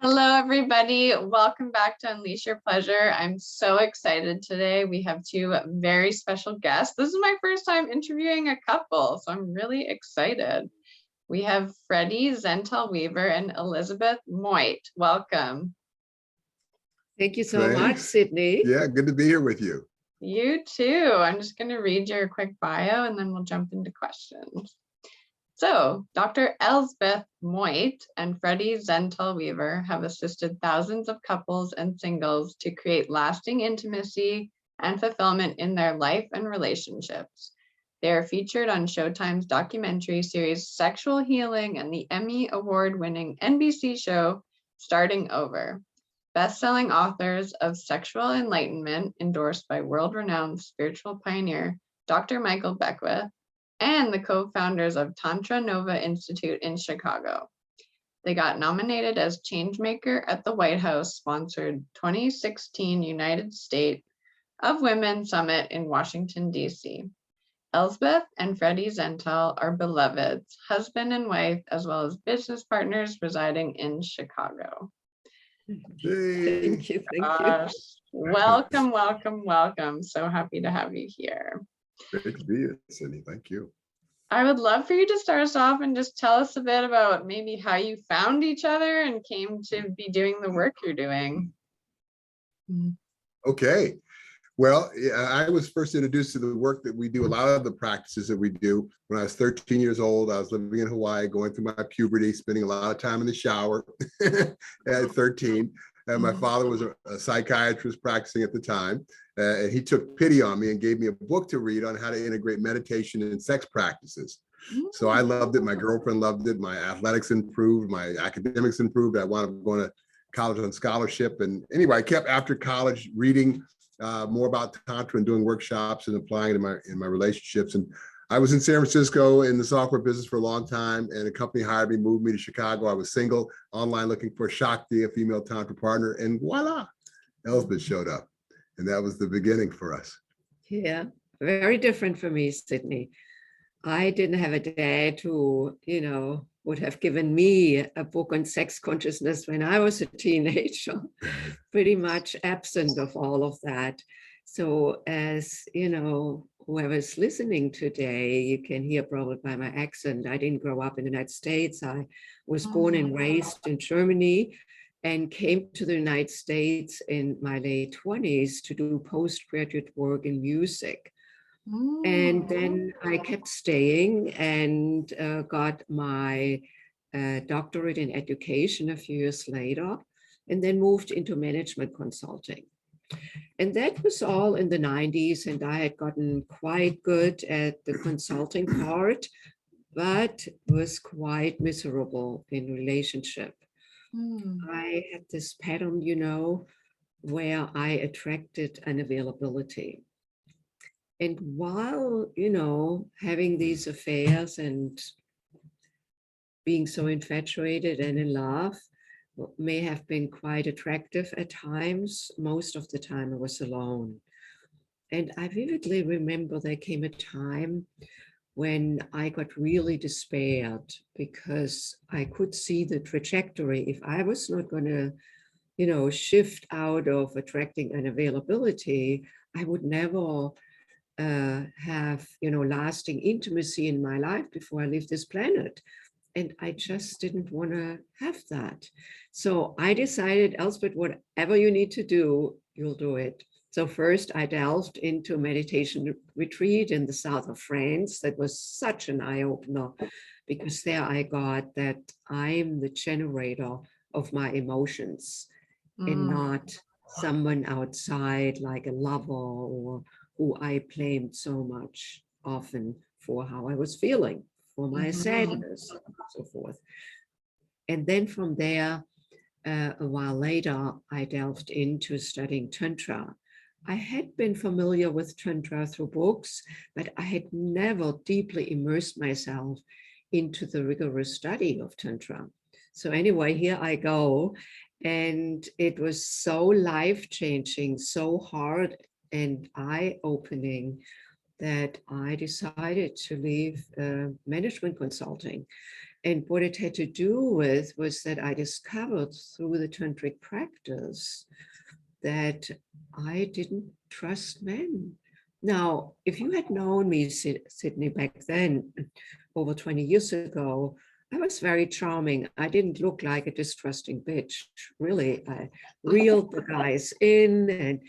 Hello, everybody. Welcome back to Unleash Your Pleasure. I'm so excited today. We have two very special guests. This is my first time interviewing a couple, so I'm really excited. We have Freddy Zental-Weaver and Elsbeth Moit. Welcome. Thank you so much, Sydney. Yeah, good to be here with you. You too. I'm just going to read your quick bio and then we'll jump into questions. So, Dr. Elsbeth Moit and Freddy Zental-Weaver have assisted thousands of couples and singles to create lasting intimacy and fulfillment in their life and relationships. They are featured on Showtime's documentary series Sexual Healing and the Emmy Award-winning NBC show Starting Over. Best-selling authors of Sexual Enlightenment, endorsed by world-renowned spiritual pioneer Dr. Michael Beckwith, and the co-founders of Tantra Nova Institute in Chicago. They got nominated as Changemaker at the White House-sponsored 2016 United States of Women Summit in Washington, D.C. Elsbeth and Freddy Zental are beloveds, husband and wife, as well as business partners residing in Chicago. Hey. Thank you. Thank you. Welcome, welcome, welcome. So happy to have you here. Great to be here, Cindy. Thank you. I would love for you to start us off and just tell us a bit about maybe how you found each other and came to be doing the work you're doing. Okay. Well, I was first introduced to the work that we do, a lot of the practices that we do. When I was 13 years old, I was living in Hawaii, going through my puberty, spending a lot of time in the shower at 13. And my father was a psychiatrist practicing at the time. And he took pity on me and gave me a book to read on how to integrate meditation and sex practices. So I loved it. My girlfriend loved it. My athletics improved. My academics improved. I wound up going to college on scholarship. And anyway, I kept after college reading more about Tantra and doing workshops and applying it in my relationships. And I was in San Francisco in the software business for a long time, and a company hired me, moved me to Chicago. I was single, online looking for Shakti, a female Tantra partner, and voila, Elsbeth showed up. And that was the beginning for us. Yeah, very different for me, Sydney. I didn't have a dad who, would have given me a book on sex consciousness when I was a teenager, pretty much absent of all of that. So as, whoever's listening today, you can hear probably by my accent, I didn't grow up in the United States. I was born and raised in Germany and came to the United States in my late 20s to do postgraduate work in music. And then I kept staying and got my doctorate in education a few years later, and then moved into management consulting. And that was all in the 90s, and I had gotten quite good at the consulting part, but was quite miserable in relationship. I had this pattern, where I attracted unavailability. And while, having these affairs and being so infatuated and in love may have been quite attractive at times, most of the time I was alone. And I vividly remember there came a time when I got really despaired because I could see the trajectory. If I was not going to, shift out of attracting unavailability, I would never have, lasting intimacy in my life before I leave this planet. And I just didn't want to have that. So I decided, Elsbeth, whatever you need to do, you'll do it. So first I delved into a meditation retreat in the south of France. That was such an eye-opener because there I got that I'm the generator of my emotions and not someone outside like a lover or who I blamed so much often for how I was feeling, for my sadness, and so forth. And then from there, a while later, I delved into studying Tantra. I had been familiar with Tantra through books, but I had never deeply immersed myself into the rigorous study of Tantra. So anyway, here I go. And it was so life-changing, so hard and eye-opening that I decided to leave management consulting. And what it had to do with was that I discovered through the tantric practice that I didn't trust men. Now, if you had known me, Sydney, back then, over 20 years ago, I was very charming. I didn't look like a distrusting bitch. Really, I reeled the guys in,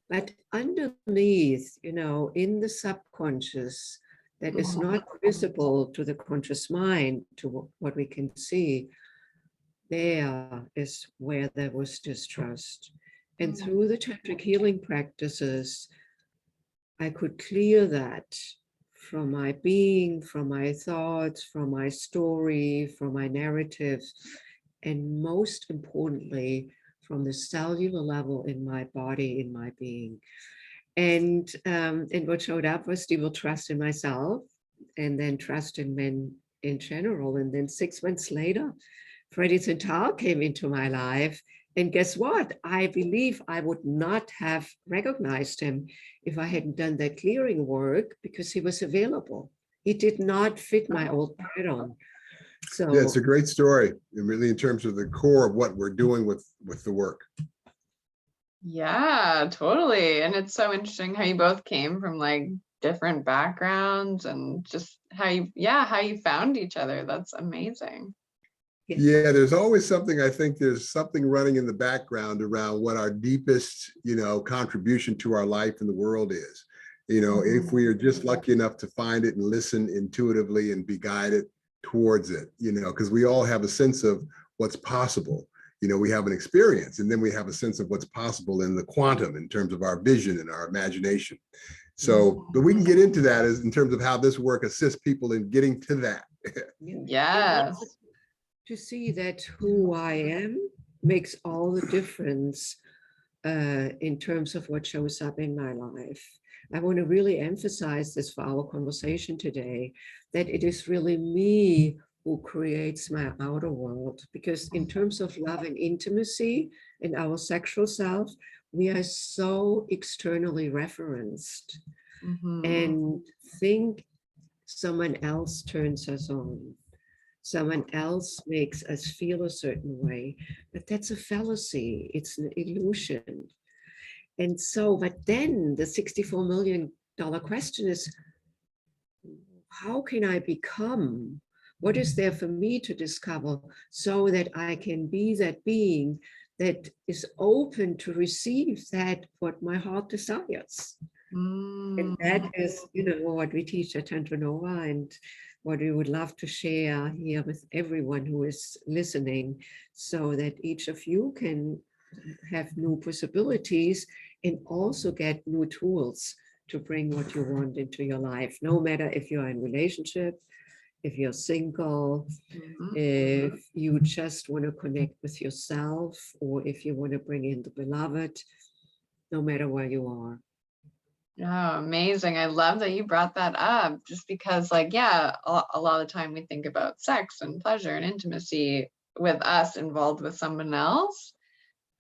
but underneath, you know, in the subconscious, that is not visible to the conscious mind, to what we can see, there is where there was distrust. And through the tantric healing practices, I could clear that from my being, from my thoughts, from my story, from my narratives, and most importantly, from the cellular level in my body, in my being. And what showed up was deep trust in myself, and then trust in men in general. And then 6 months later, Freddy came into my life. And guess what? I believe I would not have recognized him if I hadn't done that clearing work, because he was available. He did not fit my old pattern. So Yeah, it's a great story, and really in terms of the core of what we're doing with the work. Yeah, totally. And it's so interesting how you both came from like different backgrounds and just how you found each other. That's amazing. Yeah, there's always something, I think there's something running in the background around what our deepest, contribution to our life in the world is. If we are just lucky enough to find it and listen intuitively and be guided towards it, because we all have a sense of what's possible. We have an experience, and then we have a sense of what's possible in the quantum in terms of our vision and our imagination. So, but we can get into that as in terms of how this work assists people in getting to that. Yes. To see that who I am makes all the difference in terms of what shows up in my life. I want to really emphasize this for our conversation today, that it is really me who creates my outer world, because in terms of love and intimacy in our sexual self, we are so externally referenced and think someone else turns us on. Someone else makes us feel a certain way, but that's a fallacy. It's an illusion. And so, but then the $64 million question is, how can I become? What is there for me to discover so that I can be that being that is open to receive that what my heart desires? And that is, what we teach at Tantra Nova, and what we would love to share here with everyone who is listening, so that each of you can have new possibilities and also get new tools to bring what you want into your life, no matter if you're in relationship, if you're single, if you just want to connect with yourself, or if you want to bring in the beloved, no matter where you are. Oh, amazing. I love that you brought that up, just because a lot of the time we think about sex and pleasure and intimacy with us involved with someone else,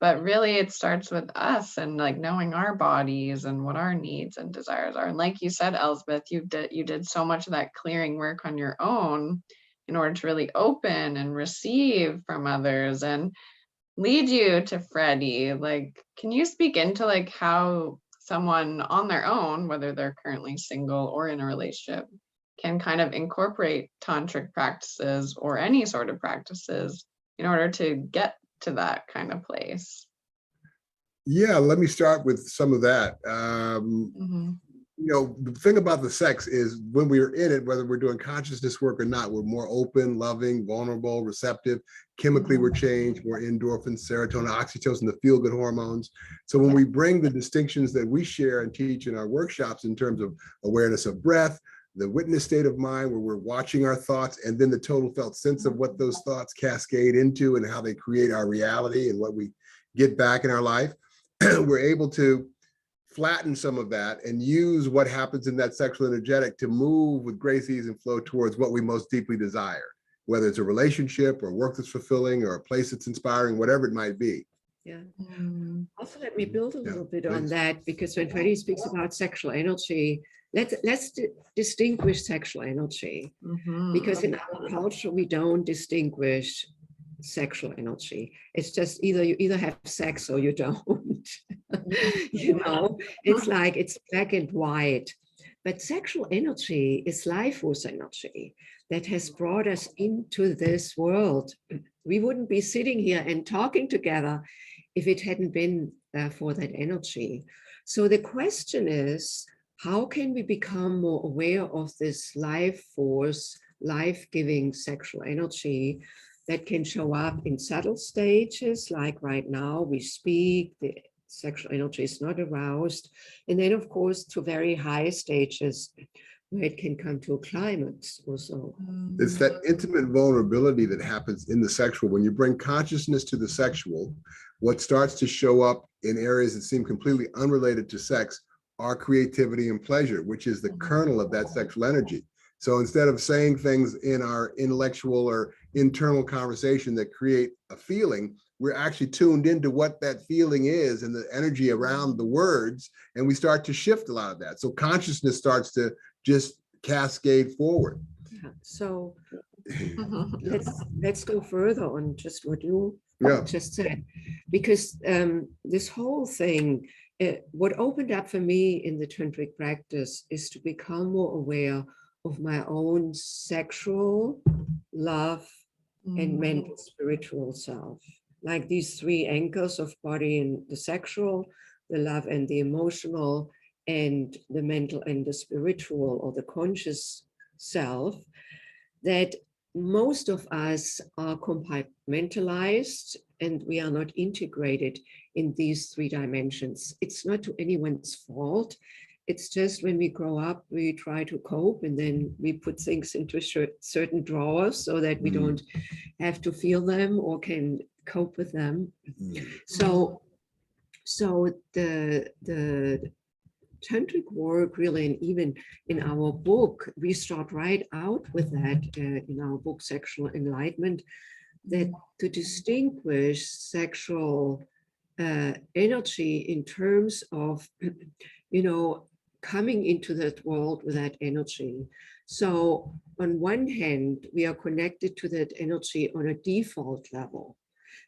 but really it starts with us and like knowing our bodies and what our needs and desires are. And like you said, Elsbeth, you did so much of that clearing work on your own in order to really open and receive from others and lead you to Freddy. Like, can you speak into like how someone on their own, whether they're currently single or in a relationship, can kind of incorporate tantric practices or any sort of practices in order to get to that kind of place? Yeah, let me start with some of that. The thing about the sex is when we're in it, whether we're doing consciousness work or not, we're more open, loving, vulnerable, receptive. Chemically, we're changed, more endorphins, serotonin, oxytocin, the feel-good hormones. So when we bring the distinctions that we share and teach in our workshops in terms of awareness of breath, the witness state of mind where we're watching our thoughts, and then the total felt sense of what those thoughts cascade into and how they create our reality and what we get back in our life, we're able to flatten some of that and use what happens in that sexual energetic to move with grace, ease, and flow towards what we most deeply desire, whether it's a relationship or work that's fulfilling or a place that's inspiring, whatever it might be. Yeah. Also, let me build a little bit on that, because when Freddy speaks about sexual energy, let's distinguish sexual energy, because in our culture we don't distinguish sexual energy. It's just you either have sex or you don't. You know, it's like it's black and white. But sexual energy is life force energy that has brought us into this world. We wouldn't be sitting here and talking together if it hadn't been for that energy. So the question is, how can we become more aware of this life force, life-giving sexual energy that can show up in subtle stages, like right now we speak, the sexual energy is not aroused, and then of course to very high stages where it can come to a climax also. It's that intimate vulnerability that happens in the sexual. When you bring consciousness to the sexual, what starts to show up in areas that seem completely unrelated to sex are creativity and pleasure, which is the kernel of that sexual energy. So instead of saying things in our intellectual or internal conversation that create a feeling, we're actually tuned into what that feeling is and the energy around the words, and we start to shift a lot of that. So consciousness starts to just cascade forward. Yeah. So let's go further on just what you just said, because this whole thing, what opened up for me in the tantric practice is to become more aware of my own sexual, love, and mental, spiritual self. Like these three anchors of body and the sexual, the love and the emotional, and the mental and the spiritual or the conscious self, that most of us are compartmentalized and we are not integrated in these three dimensions. It's not to anyone's fault. It's just when we grow up, we try to cope and then we put things into certain drawers so that we don't have to feel them or can cope with them. So the tantric work really, and even in our book, we start right out with that in our book, Sexual Enlightenment, that to distinguish sexual energy in terms of, you know, coming into that world with that energy. So on one hand, we are connected to that energy on a default level,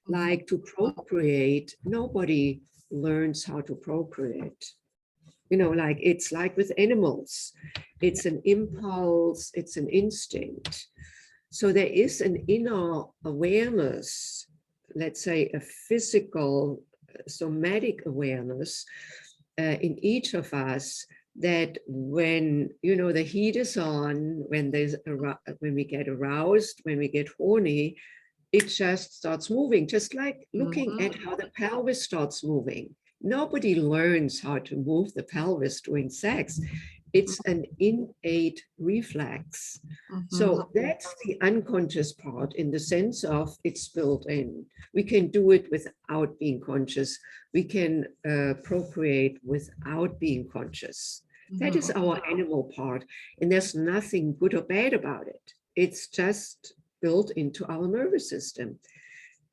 like to procreate. Nobody learns how to procreate. You know, like it's like with animals, it's an impulse, it's an instinct. So there is an inner awareness, let's say a physical, somatic awareness in each of us, that when, you know, the heat is on, when we get aroused, when we get horny, it just starts moving, just like looking at how the pelvis starts moving. Nobody learns how to move the pelvis during sex. It's an innate reflex. So that's the unconscious part, in the sense of it's built in. We can do it without being conscious. We can procreate without being conscious. That is our animal part. And there's nothing good or bad about it. It's just built into our nervous system.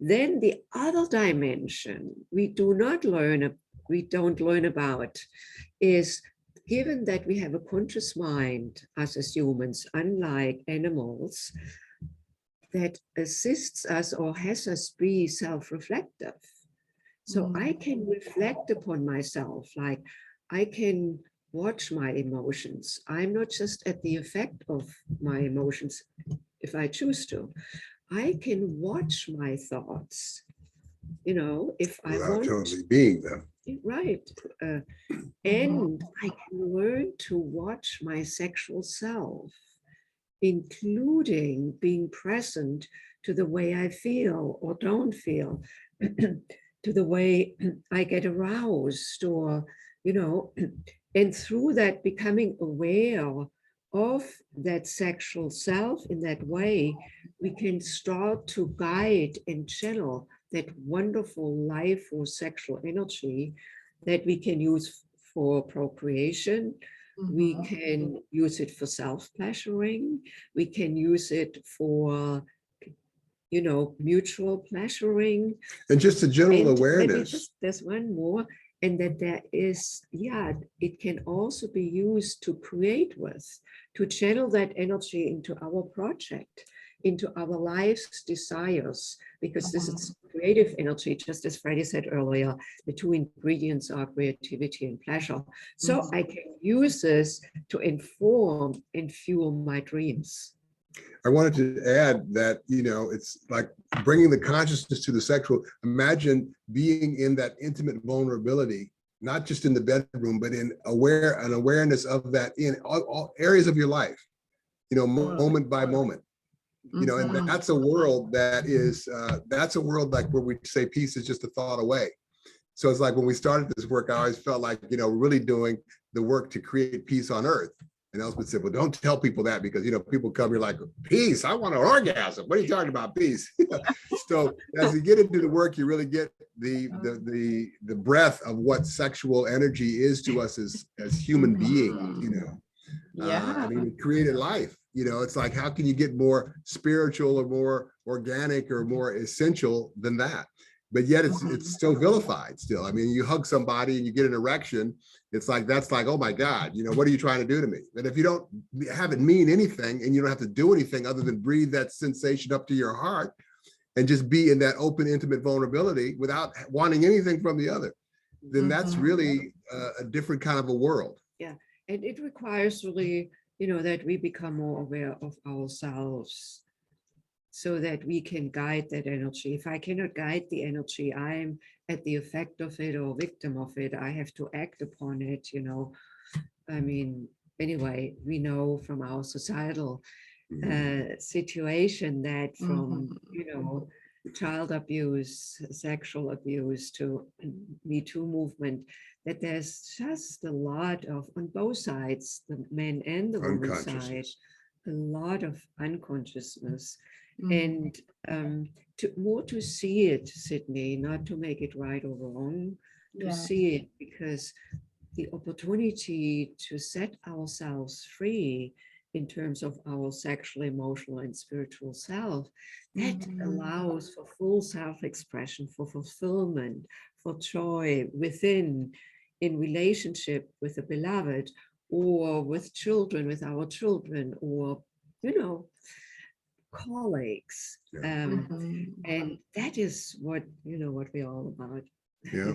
Then the other dimension we don't learn about is, given that we have a conscious mind as humans, unlike animals, that assists us or has us be self-reflective. So I can reflect upon myself, like I can watch my emotions. I'm not just at the effect of my emotions if I choose to. I can watch my thoughts, you know, if I want. Totally being them. Right. And I can learn to watch my sexual self, including being present to the way I feel or don't feel, to the way I get aroused, or, you know, and through that becoming aware of that sexual self in that way, we can start to guide and channel that wonderful life or sexual energy that we can use for procreation. We can use it for self-pleasuring. We can use it for, you know, mutual pleasuring. And just a general awareness. There's one more. and that there is, it can also be used to create with, to channel that energy into our project, into our life's desires, because this is creative energy, just as Freddy said earlier, the two ingredients are creativity and pleasure. So I can use this to inform and fuel my dreams. I wanted to add that, it's like bringing the consciousness to the sexual. Imagine being in that intimate vulnerability, not just in the bedroom, but in an awareness of that in all areas of your life, moment by moment. And that's a world that's a world like where we say peace is just a thought away. So it's like when we started this work, I always felt like, really doing the work to create peace on earth. And Elsbeth said, well, don't tell people that, because, people come here like, peace, I want an orgasm. What are you talking about, peace? So as you get into the work, you really get the breadth of what sexual energy is to us as human beings, I mean, we created life, it's like, how can you get more spiritual or more organic or more essential than that? But yet it's still vilified still. I mean, you hug somebody and you get an erection, it's like, that's like, oh my God, what are you trying to do to me? And if you don't have it mean anything and you don't have to do anything other than breathe that sensation up to your heart and just be in that open, intimate vulnerability without wanting anything from the other, then that's really a different kind of a world. Yeah, and it requires really, that we become more aware of ourselves, so that we can guide that energy. If I cannot guide the energy, I'm at the effect of it or victim of it. I have to act upon it, I mean, anyway, we know from our societal situation that from, child abuse, sexual abuse to Me Too movement, that there's just a lot of, on both sides, the men and the women's side, a lot of unconsciousness. And to see it, Sydney, not to make it right or wrong, to see it, because the opportunity to set ourselves free in terms of our sexual, emotional, and spiritual self, that allows for full self-expression, for fulfillment, for joy within, in relationship with the beloved, or with children, with our children, or, colleagues. And that is what, what we're all about. Yeah.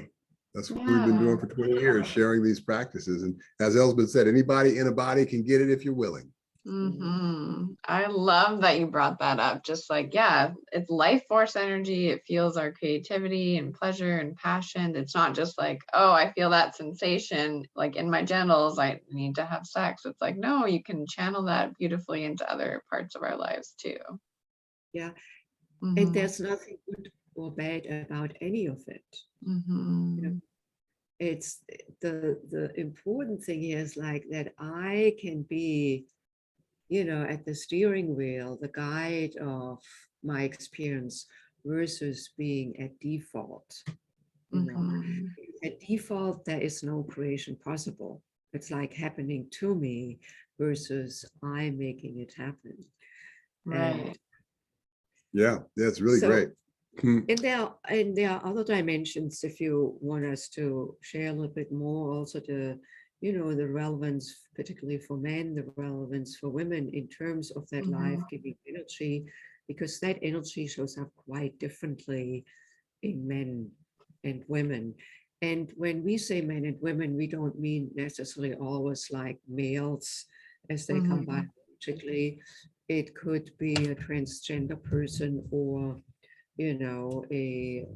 That's what we've been doing for 20 years, sharing these practices. And as Elsbeth said, anybody in a body can get it if you're willing. I love that you brought that up. Just like, it's life force energy. It fuels our creativity and pleasure and passion. It's not just like, oh, I feel that sensation like in my genitals, I need to have sex. It's like, no, you can channel that beautifully into other parts of our lives too. Yeah. And there's nothing good or bad about any of it. It's the important thing here is like that I can be, at the steering wheel, the guide of my experience, versus being at default. At default, there is no creation possible. It's like happening to me versus I making it happen. Right. That's really great. And there are other dimensions, if you want us to share a little bit more, also the relevance, particularly for men, the relevance for women in terms of that life-giving energy, because that energy shows up quite differently in men and women. And when we say men and women, we don't mean necessarily always like males as they come by particularly. It could be a transgender person, or a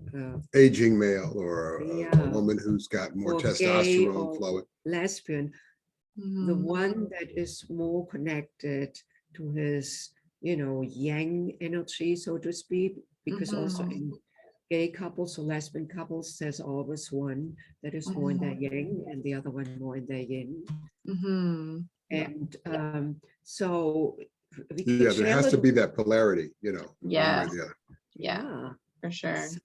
aging male, or a woman who's got more testosterone flowing, lesbian, the one that is more connected to his yang energy, so to speak, because also in gay couples or lesbian couples, there's always one that is more in their yang and the other one more in their yin. And so there has to be that polarity, Yeah, for sure. So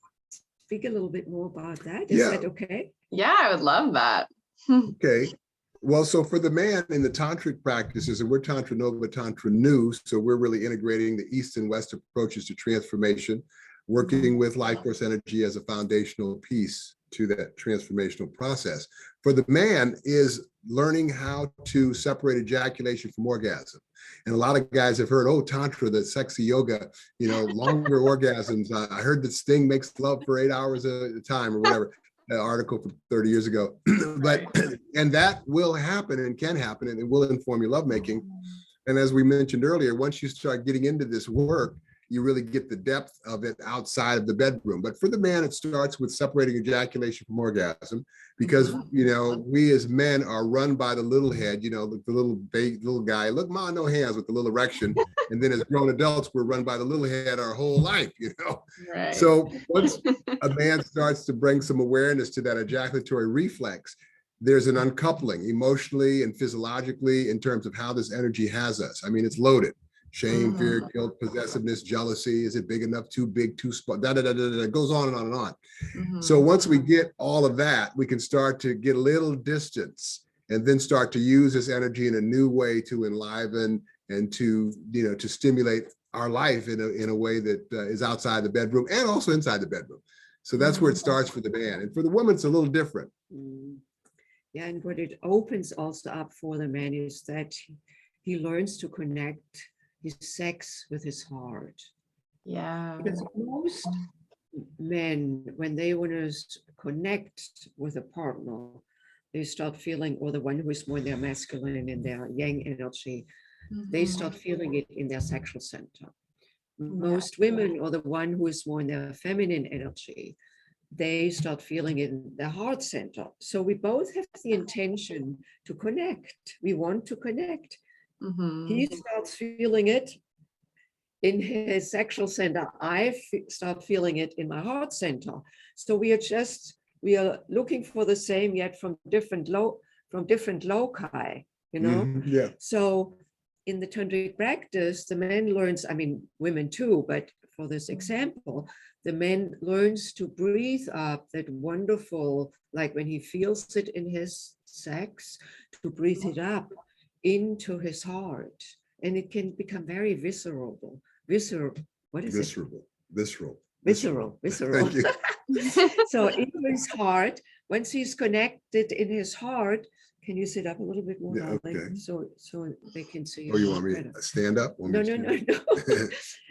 speak a little bit more about that. Is that okay? Yeah, I would love that. Okay. Well, so for the man in the tantric practices, and we're Tantra Nova, Tantra New, so we're really integrating the East and West approaches to transformation, working with life force energy as a foundational piece to that transformational process. For the man is learning how to separate ejaculation from orgasm. And a lot of guys have heard, oh, Tantra, the sexy yoga, longer orgasms. I heard that Sting makes love for 8 hours at a time or whatever, an article from 30 years ago. But, and that will happen and can happen, and it will inform your lovemaking. And as we mentioned earlier, once you start getting into this work, you really get the depth of it outside of the bedroom. But for the man, it starts with separating ejaculation from orgasm, because, we as men are run by the little head, the little guy, look, ma, no hands, with the little erection. And then as grown adults, we're run by the little head our whole life, Right. So once a man starts to bring some awareness to that ejaculatory reflex, there's an uncoupling emotionally and physiologically in terms of how this energy has us. I mean, it's loaded. Shame, fear, guilt, possessiveness, jealousy. Is it big enough, too big, too small? It goes on and on and on. So once we get all of that, we can start to get a little distance and then start to use this energy in a new way to enliven and to, to stimulate our life in a way that is outside the bedroom and also inside the bedroom. So that's where it starts for the man. And for the woman, it's a little different. Yeah, and what it opens also up for the man is that he learns to connect his sex with his heart. Yeah. Because most men, when they want to connect with a partner, they start feeling, or the one who is more in their masculine and their yang energy, they start feeling it in their sexual center. Most women, or the one who is more in their feminine energy, they start feeling it in their heart center. So we both have the intention to connect. We want to connect. He starts feeling it in his sexual center. I start feeling it in my heart center. So we are looking for the same, yet from different loci, Yeah. So in the tantric practice, the man learns, I mean, women too, but for this example, the man learns to breathe up that wonderful, like when he feels it in his sex, to breathe it up into his heart, and it can become very visceral. What is Visceral. Visceral. So into his heart, once he's connected in his heart, can you sit up a little bit more? Yeah, okay. So they can see. Oh, you want me to stand up? No.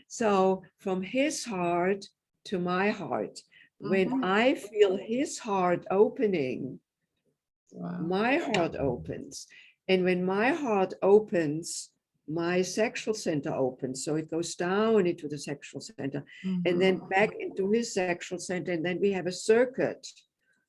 So from his heart to my heart, when I feel his heart opening, my heart opens. And when my heart opens, my sexual center opens. So it goes down into the sexual center and then back into his sexual center. And then we have a circuit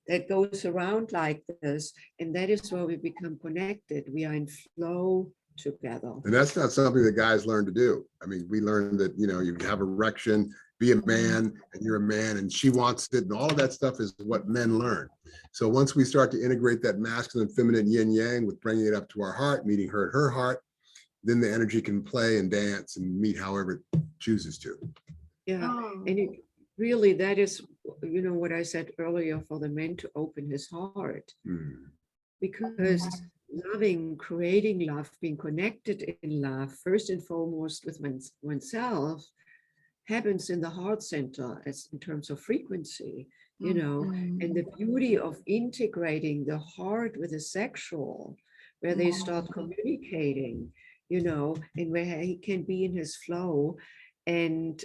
that goes around like this. And that is where we become connected. We are in flow together. And that's not something that guys learn to do. I mean, we learn that, you have erection, be a man, and you're a man, and she wants it, and all of that stuff is what men learn. So once we start to integrate that masculine, feminine, yin yang with bringing it up to our heart, meeting her at her heart, then the energy can play and dance and meet however it chooses to. Yeah, and it really, that is, what I said earlier, for the man to open his heart, because loving, creating love, being connected in love, first and foremost with oneself, happens in the heart center, as in terms of frequency, and the beauty of integrating the heart with the sexual, where they start communicating, and where he can be in his flow. And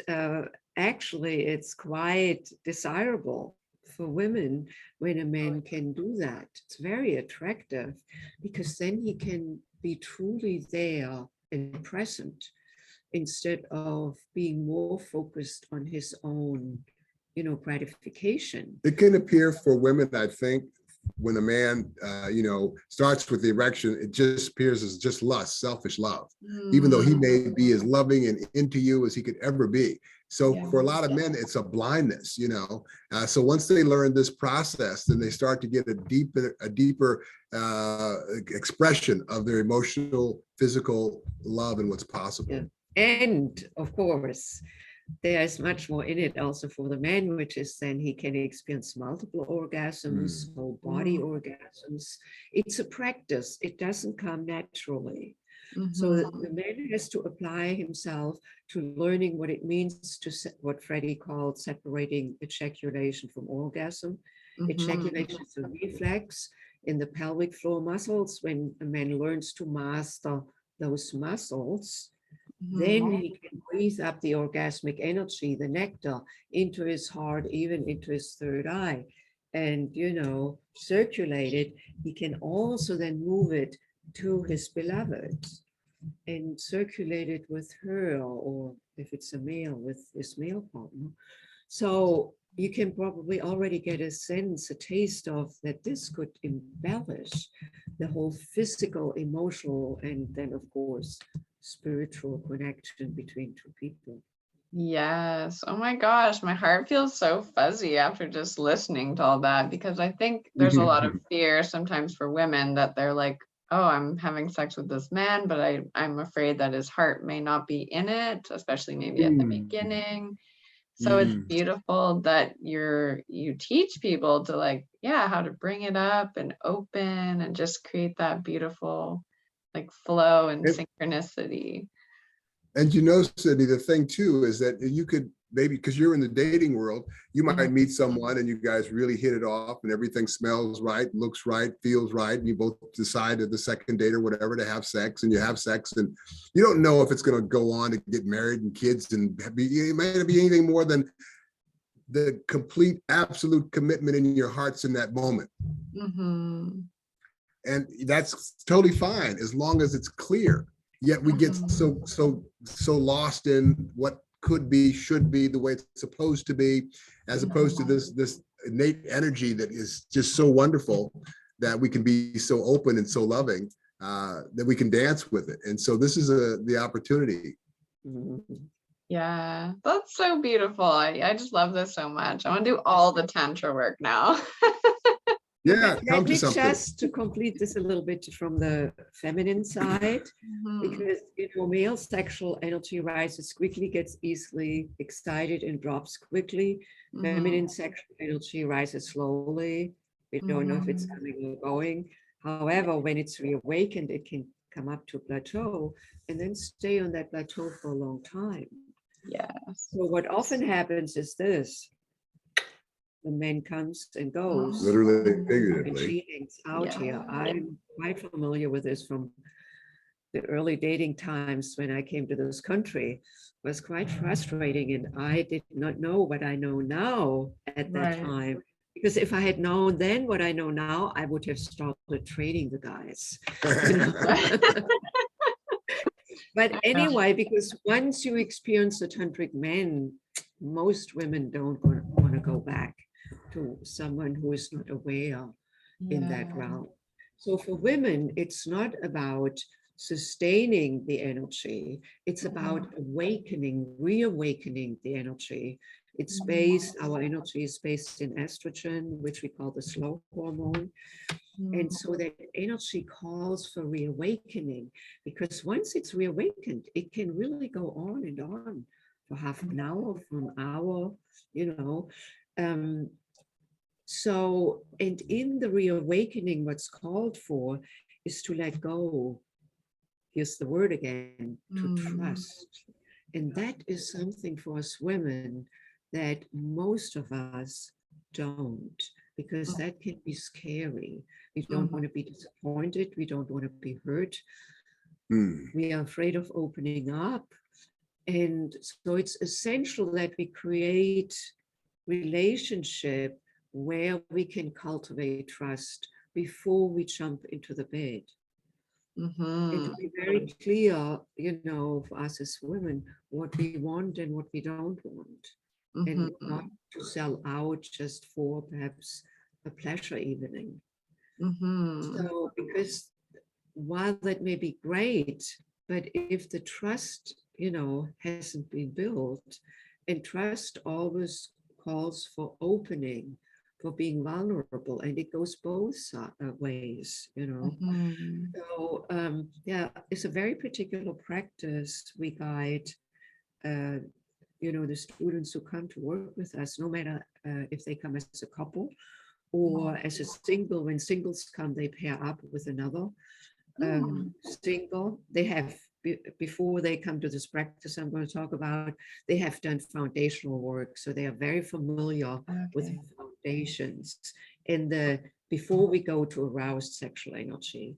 actually, it's quite desirable for women when a man can do that. It's very attractive, because then he can be truly there and present, instead of being more focused on his own, gratification. It can appear for women, I think, when a man, starts with the erection, it just appears as just lust, selfish love, even though he may be as loving and into you as he could ever be. So for a lot of men, it's a blindness, So once they learn this process, then they start to get a deeper expression of their emotional, physical love and what's possible. Yeah. And of course, there is much more in it also for the man, which is then he can experience multiple orgasms, whole body orgasms. It's a practice. It doesn't come naturally. So the man has to apply himself to learning what it means to what Freddy called separating ejaculation from orgasm. Ejaculation is a reflex in the pelvic floor muscles. When a man learns to master those muscles, then he can breathe up the orgasmic energy, the nectar, into his heart, even into his third eye, and, circulate it. He can also then move it to his beloved and circulate it with her, or if it's a male, with his male partner. So you can probably already get a sense, a taste of that this could embellish the whole physical, emotional, and then, of course, spiritual connection between two people. Yes. Oh my gosh, my heart feels so fuzzy after just listening to all that, because I think there's a lot of fear sometimes for women that they're like, oh, I'm having sex with this man, but I'm afraid that his heart may not be in it, especially maybe at the beginning. So it's beautiful that you teach people to, like, yeah, how to bring it up and open and just create that beautiful, like, flow and synchronicity. And Sydney, the thing too is that you could maybe, because you're in the dating world, you might meet someone and you guys really hit it off and everything smells right, looks right, feels right, and you both decide at the second date or whatever to have sex, and you have sex, and you don't know if it's going to go on to get married and kids, and it might not be anything more than the complete absolute commitment in your hearts in that moment. And that's totally fine as long as it's clear. Yet we get so lost in what could be, should be, the way it's supposed to be, as opposed to this innate energy that is just so wonderful that we can be so open and so loving, that we can dance with it. And so this is the opportunity. Yeah, that's so beautiful. I just love this so much. I want to do all the Tantra work now. Yeah, Let me just to complete this a little bit from the feminine side, because male sexual energy rises quickly, gets easily excited and drops quickly. Feminine sexual energy rises slowly. We don't know if it's coming or going. However, when it's reawakened, it can come up to a plateau and then stay on that plateau for a long time. Yes. So what often happens is this: the man comes and goes, literally, and figuratively. she hangs out here. I'm quite familiar with this from the early dating times when I came to this country. It was quite frustrating, and I did not know what I know now at that time. Because if I had known then what I know now, I would have started training the guys. But anyway, because once you experience the tantric men, most women don't want to go back to someone who is not aware in that realm. So for women, it's not about sustaining the energy. It's about awakening, reawakening the energy. It's based, our energy is based in estrogen, which we call the slow hormone. And so that energy calls for reawakening, because once it's reawakened, it can really go on and on for half an hour, for an hour, So, and in the reawakening, what's called for is to let go. Here's the word again, to trust. And that is something for us women that most of us don't, because that can be scary. We don't want to be disappointed. We don't want to be hurt. We are afraid of opening up. And so it's essential that we create relationship where we can cultivate trust before we jump into the bed. And to be very clear, for us as women, what we want and what we don't want. And not to sell out just for perhaps a pleasure evening. So, because while that may be great, but if the trust, hasn't been built, and trust always calls for opening, for being vulnerable, and it goes both ways, So, it's a very particular practice we guide, the students who come to work with us, no matter if they come as a couple or as a single. When singles come, they pair up with another single. They have, before they come to this practice I'm going to talk about, they have done foundational work. So they are very familiar with the foundations in the before we go to aroused sexual energy.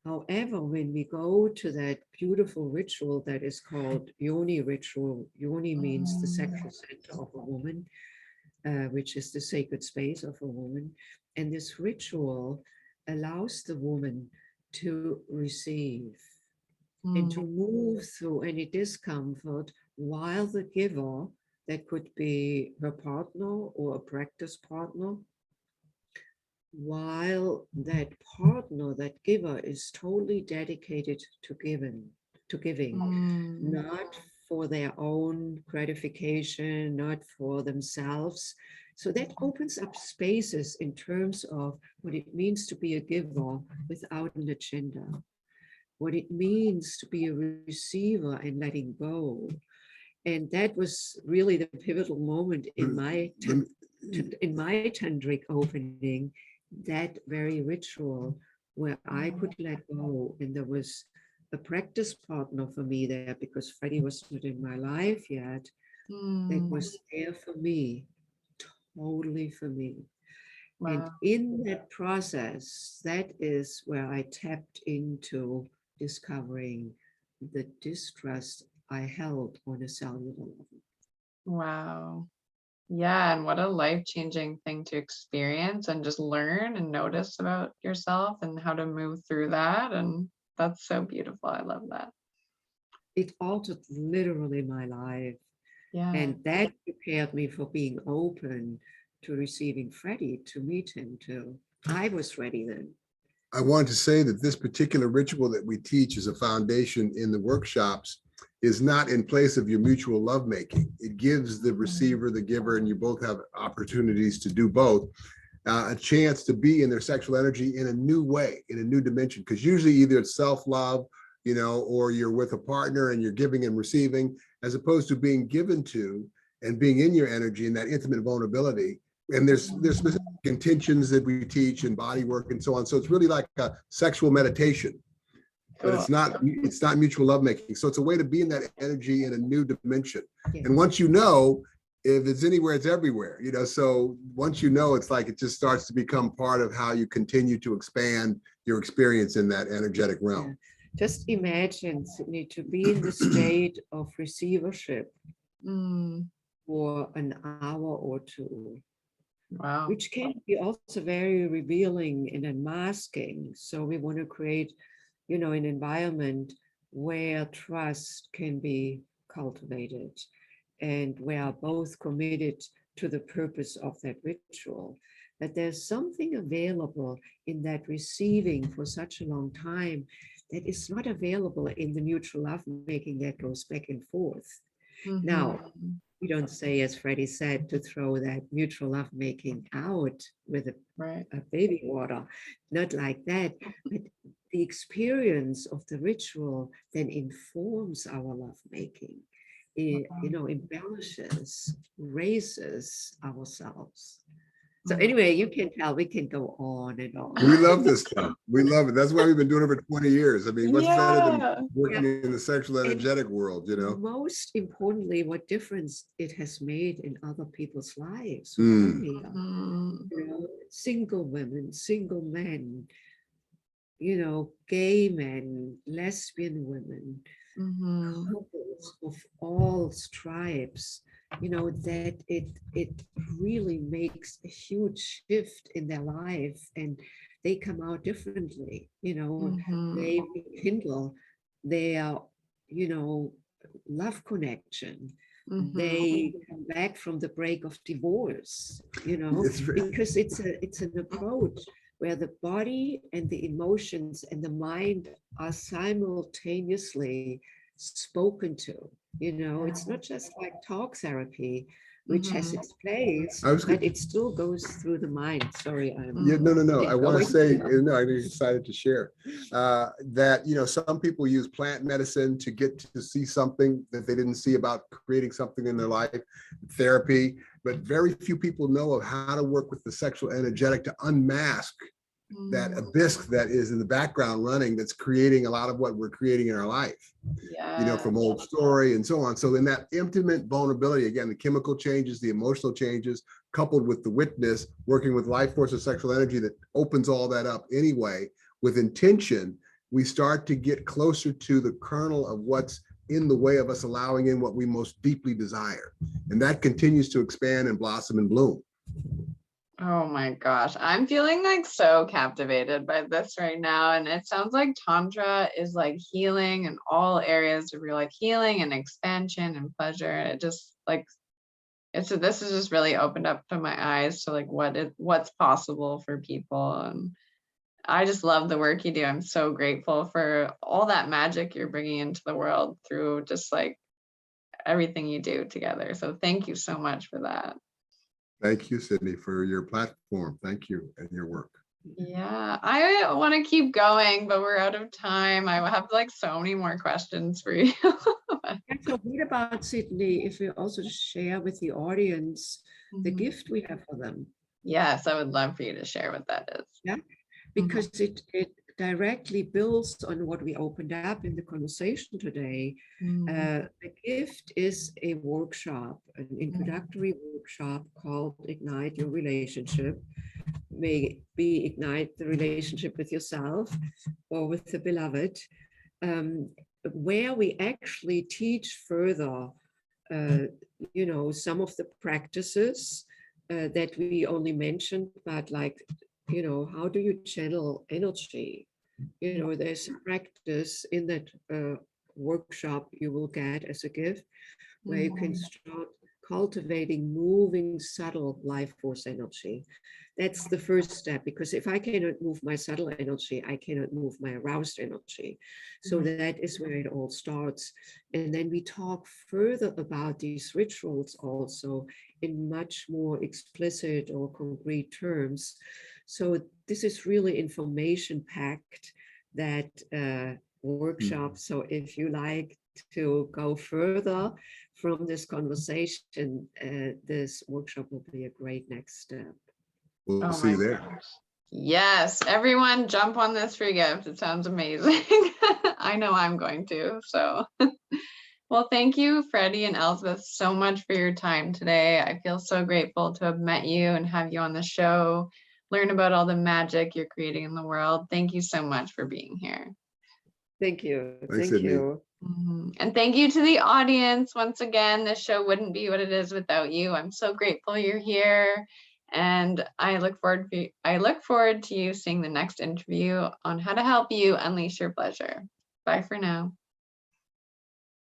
However, when we go to that beautiful ritual that is called Yoni Ritual, Yoni means the sexual center of a woman, which is the sacred space of a woman. And this ritual allows the woman to receive and to move through any discomfort while the giver, that could be her partner or a practice partner, while that partner, that giver, is totally dedicated to giving, not for their own gratification, not for themselves. So that opens up spaces in terms of what it means to be a giver without an agenda, what it means to be a receiver and letting go. And that was really the pivotal moment in my tantric opening, that very ritual where I could let go. And there was a practice partner for me there, because Freddy was not in my life yet, that was there for me, totally for me. Wow. And in that process, that is where I tapped into discovering the distrust I held on a cellular level. Wow. Yeah, and what a life-changing thing to experience and just learn and notice about yourself and how to move through that. And that's so beautiful. I love that. It altered literally my life. Yeah. And that prepared me for being open to receiving Freddy, to meet him too. I was ready then. I wanted to say that this particular ritual that we teach as a foundation in the workshops is not in place of your mutual lovemaking. It gives the receiver, the giver, and you both have opportunities to do both, a chance to be in their sexual energy in a new way, in a new dimension. Because usually either it's self-love, or you're with a partner and you're giving and receiving, as opposed to being given to and being in your energy and that intimate vulnerability. And there's specific intentions that we teach and body work and so on. So it's really like a sexual meditation, but it's not mutual lovemaking. So it's a way to be in that energy in a new dimension. Yeah. And once you know, if it's anywhere, it's everywhere, so once it's like it just starts to become part of how you continue to expand your experience in that energetic realm. Yeah. Just imagine, Sydney, to be in the state of receivership for an hour or two. Wow. Which can be also very revealing and unmasking. So we want to create, an environment where trust can be cultivated and where both committed to the purpose of that ritual. That there's something available in that receiving for such a long time that is not available in the mutual lovemaking that goes back and forth. Now, we don't say, as Freddy said, to throw that mutual lovemaking out with a baby water, not like that. But the experience of the ritual then informs our lovemaking, embellishes, raises ourselves. So anyway, you can tell we can go on and on. We love this stuff. We love it. That's why we've been doing it for 20 years. I mean, what's better than working in the sexual energetic world, Most importantly, what difference it has made in other people's lives. Single women, single men, gay men, lesbian women, couples of all stripes, that it really makes a huge shift in their life, and they come out differently, they rekindle their, love connection. They come back from the break of divorce, because it's an approach where the body and the emotions and the mind are simultaneously spoken to. It's not just like talk therapy, which has its place, but it still goes through the mind. Sorry, no. I want to say, I'm excited to share that, some people use plant medicine to get to see something that they didn't see about creating something in their life, therapy, but very few people know of how to work with the sexual energetic to unmask that abyss that is in the background running, that's creating a lot of what we're creating in our life, Yeah. from old story and so on. So in that intimate vulnerability, again, the chemical changes, the emotional changes, coupled with the witness, working with life force of sexual energy that opens all that up anyway, with intention, we start to get closer to the kernel of what's in the way of us allowing in what we most deeply desire. And that continues to expand and blossom and bloom. Oh my gosh, I'm feeling like so captivated by this right now. And it sounds like Tantra is like healing in all areas of your life, healing and expansion and pleasure. It just like, this has just really opened up to my eyes to like what's possible for people. And I just love the work you do. I'm so grateful for all that magic you're bringing into the world through just like everything you do together. So thank you so much for that. Thank you, Sydney, for your platform. Thank you and your work. Yeah, I want to keep going, but we're out of time. I have like so many more questions for you. And so what about, Sydney, if we also share with the audience the Mhm. gift we have for them? Yes, I would love for you to share what that is. Yeah, because it directly builds on what we opened up in the conversation today. The gift is a workshop, an introductory workshop called Ignite Your Relationship. May be ignite the relationship with yourself or with the beloved, where we actually teach further, some of the practices that we only mentioned, but like, how do you channel energy? There's a practice in that workshop you will get as a gift, where you can start cultivating moving subtle life force energy. That's the first step, because if I cannot move my subtle energy, I cannot move my aroused energy. So that is where it all starts. And then we talk further about these rituals also in much more explicit or concrete terms. So this is really information packed, that workshop. So if you like to go further from this conversation, this workshop will be a great next step. We'll Oh see you my there. gosh. Yes, everyone jump on this free gift. It sounds amazing. I know I'm going to. So, well, thank you, Freddie and Elsbeth, so much for your time today. I feel so grateful to have met you and have you on the show, learn about all the magic you're creating in the world. Thank you so much for being here. Thank you. Thanks, Thank Sydney. you. And thank you to the audience. Once again, this show wouldn't be what it is without you. I'm so grateful you're here. And I look forward to you seeing the next interview on how to help you unleash your pleasure. Bye for now.